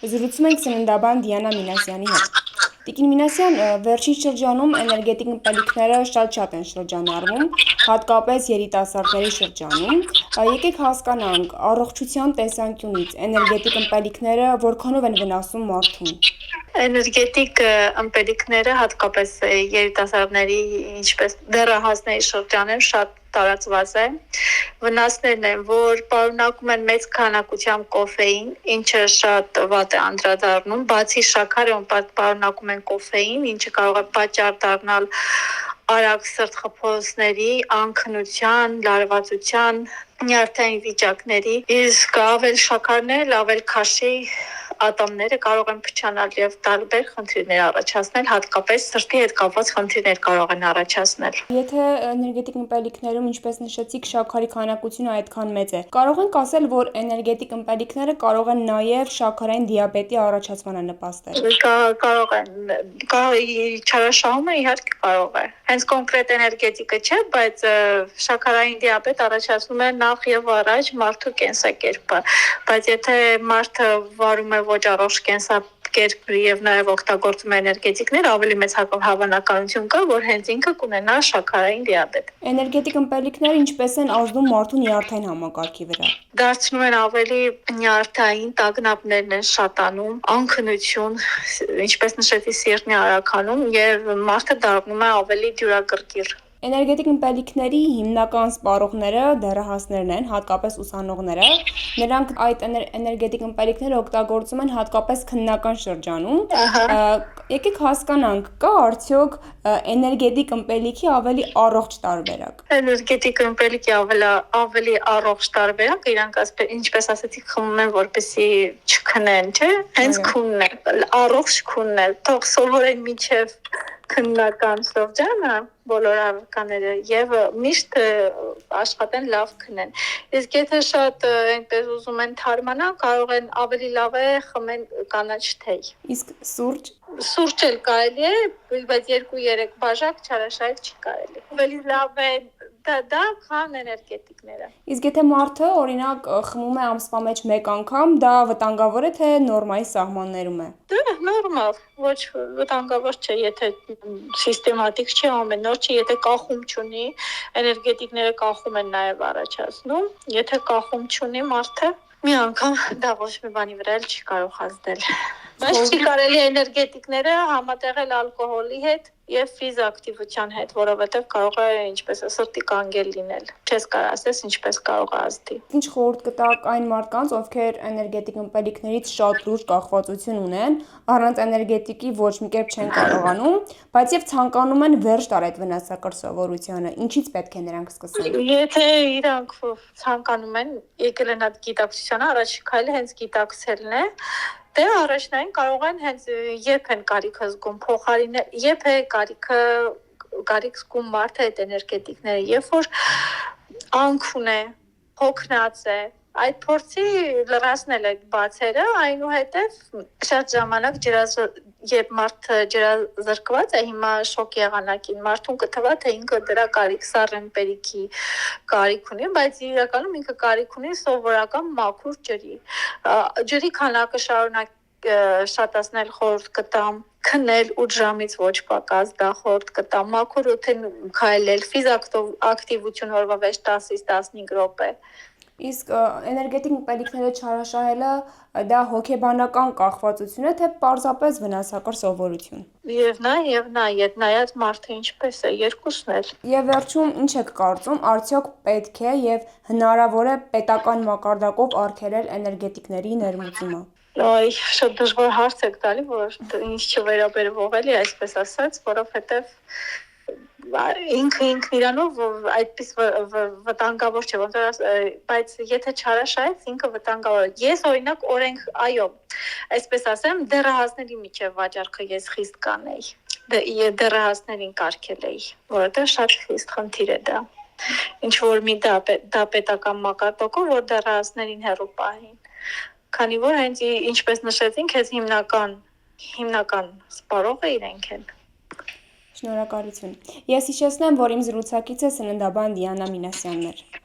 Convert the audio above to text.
Զրուցում ենք սննդաբան Դիանա Մինասյանի հետ։ Տիկին Մինասյան, վերջին շրջանում էներգետիկ ըմպելիքները շատ են շրջանառվում, հատկապես երիտասարդների շրջանում։ Եկեք հասկանանք, առողջության տեսանկյունից էներգետիկ ըմպելիքները որքանով են վնասում մարդուն։ Էներգետիկ ըմպելիքները հատկապես երիտասարդների, ինչպես դեռահասների շրջանում շատ տարածված է։ Վնասներն են, որ պարունակում են մեծ քանակությամբ կոֆեին, ինչը շատ վատ է անդրադառնում, բացի շաքարը պարունակում են կոֆեին, ինչը կարող է պատճառ դառնալ արագ սրտխփոսների, անքնության, լարվածության, նյարդային վիճակների, իսկ ավել շաքարներ, ավել քաշի ատոմները կարող են փչանալ եւ տարբեր խնդիրներ առաջացնել, հատկապես սրտի հետ կապված խնդիրներ կարող են առաջացնել։ Եթե էներգետիկ ըմպելիքներում, ինչպես նշեցիք, շաքարի քանակությունը այդքան մեծ է, կարող ենք ասել, որ էներգետիկ ըմպելիքները կարող են նաեւ շաքարային դիաբետի առաջացմանը նպաստել։ Կարող են, չարաշահումը իհարկե կարող է։ Հենց կոնկրետ էներգետիկը չէ, բայց շաքարային դիաբետ առաջացնում է նախ եւ առաջ մարդու կենսակերպը, բայց եթե մարդը վարում է ոչ առողջ կենսակերպ եւ նաեւ օգտագործում է էներգետիկներ, ավելի մեծ հավանականություն կա, որ հենց ինքը կունենա շաքարային դիաբետ։ Էներգետիկ ըմպելիքները ինչպես են ազդում մարդու նյարդային համակարգի վրա։ Դարձնում են ավելի նյարդային, տագնապներն են շատանում, անքնություն, ինչպես նշեցի, սիրտն է արագանում եւ մարդը դառնում է ավելի դյուրակրկիր։ Էներգետիկ ըմպելիքների հիմնական սպառողները դեռահասներն են, հատկապես ուսանողները։ Նրանք այդ էներգետիկ ըմպելիքները օգտագործում են հատկապես քննական շրջանում։ Եկեք հասկանանք, կա արդյոք էներգետիկ ըմպելիքի ավելի առողջ տարբերակ։ Էներգետիկ ըմպելիքի ավելի առողջ տարբերակ, իրանք ինչպես ասեցիք, խմում են, որպեսզի չքնեն, չէ՞։ Հենց քունն է, առողջ քունն է, թող սովորեն մինչև քննական շրջանը բոլոր առարկաները եւ միշտ աշխատեն լավ քնեն։ Իսկ եթե շատ այնպես ուզում են թարմանալ, կարող են ավելի լավ է խմեն կանաչ թեյ։ Իսկ սուրճ։ Սուրճ էլ կարելի է, բայց 2-3 բաժակ չարաշահել չի կարելի։ Ավելի լավ է դա քան էներգետիկները։ Իսկ եթե մարդը օրինակ խմում է ամսվա մեջ 1 անգամ, դա վտանգավոր է թե նորմայի սահմաններում է։ Դա նորմալ, ոչ վտանգավոր չէ, եթե սիստեմատիկ չի ամեն օր, չի, եթե կախում չունի, էներգետիկները կախում են նաև առաջացնում, եթե կախում չունի մարդը, մի անգամ դա ոչ մի բանի վրա էլ չի կարող ազդել։ Բայց չի կարելի էներգետիկները համատեղել ալկոհոլի հետ եւ ֆիզակտիվության հետ, որովհետեւ կարող է ինչպես է սրտի կանգել լինել։ Չես կարող ասես ինչպես կարող է ազդի։ Ինչ խորհուրդ կտաք այն մարդկանց, ովքեր էներգետիկ ըմպելիքներից շատ լուրջ կախվածություն ունեն, առանց էներգետիկի ոչ մի կերպ չեն կարողանում, բայց եւ ցանկանում են վերջ տալ այդ վնասակար սովորությանը, ինչից պետք է նրանք սկսեն։ Եթե իրանք ցանկանում են եկել են այդ գիտակցությանը, առաջին քայլը հենց գիտակցելն է, դե առաջնային կարող են հենց երբ են կարիքը զգում փոխարինել, երբ է կարիք զգում մարդը այդ էներգետիկները, երբ որ անքուն է, հոգնած է, այդ փորձի լրացնել այդ բացերը, այնուհետև շատ ժամանակ երբ մարդը ջրազրկված է, հիմա շոկ եղանակին, մարդուն կթվա, թե ինքը դրա կարիք սառըմպելիքի կարիք ունի, բայց իրականում ինքը կարիք ունի սովորական մաքուր ջրի։ Ջրի քանակը շատացնել խորհուրդ կտամ, քնել 8 ժամից ոչ պակաս, դա խորհուրդ կտամ, մաքուր օդեն քայլել, ֆիզակտիվություն օրվա վեճ 10-ից 15 րոպե։ Իսկ էներգետիկ ըմպելիքները չարաշահելը դա հոգեբանական կախվածություն է, թե պարզապես վնասակար սովորություն։ Եվ ետ նայած մարդը ինչպես է, երկուսն էլ։ Եվ վերջում ինչ եք կարծում, արդյոք պետք է եւ հնարավոր է պետական մակարդակով արգելել էներգետիկների ներմուծումը։ Այ շատ դժվար հարց եք տալի, որ ինձ չվերաբերվող էլի, այսպես ասած, որովհետեւ ինքը իրանով այդպես վտանգավոր չէ, ոնց որ բայց եթե չարաշահես, ինքը վտանգավոր է։ Ես օրինակ օրենք, այո, այսպես ասեմ, դեռահասների միջև վաճառքը ես խիստ կանեի։ Դեռահասներին կարգել էի, որովհետեւ շատ խիստ խնդիր է դա։ Ինչ որ մի դա պետական մակարդակով, որ դեռահասներին հեռու պահին։ Քանի որ հենց ինչպես նշեցինք, հենց հիմնական սպառողը իրենք են։ Շնորհակալություն։ Ես հիշեցնեմ, որ իմ զրուցակիցը սննդաբան Դիանա Մինասյանն էր։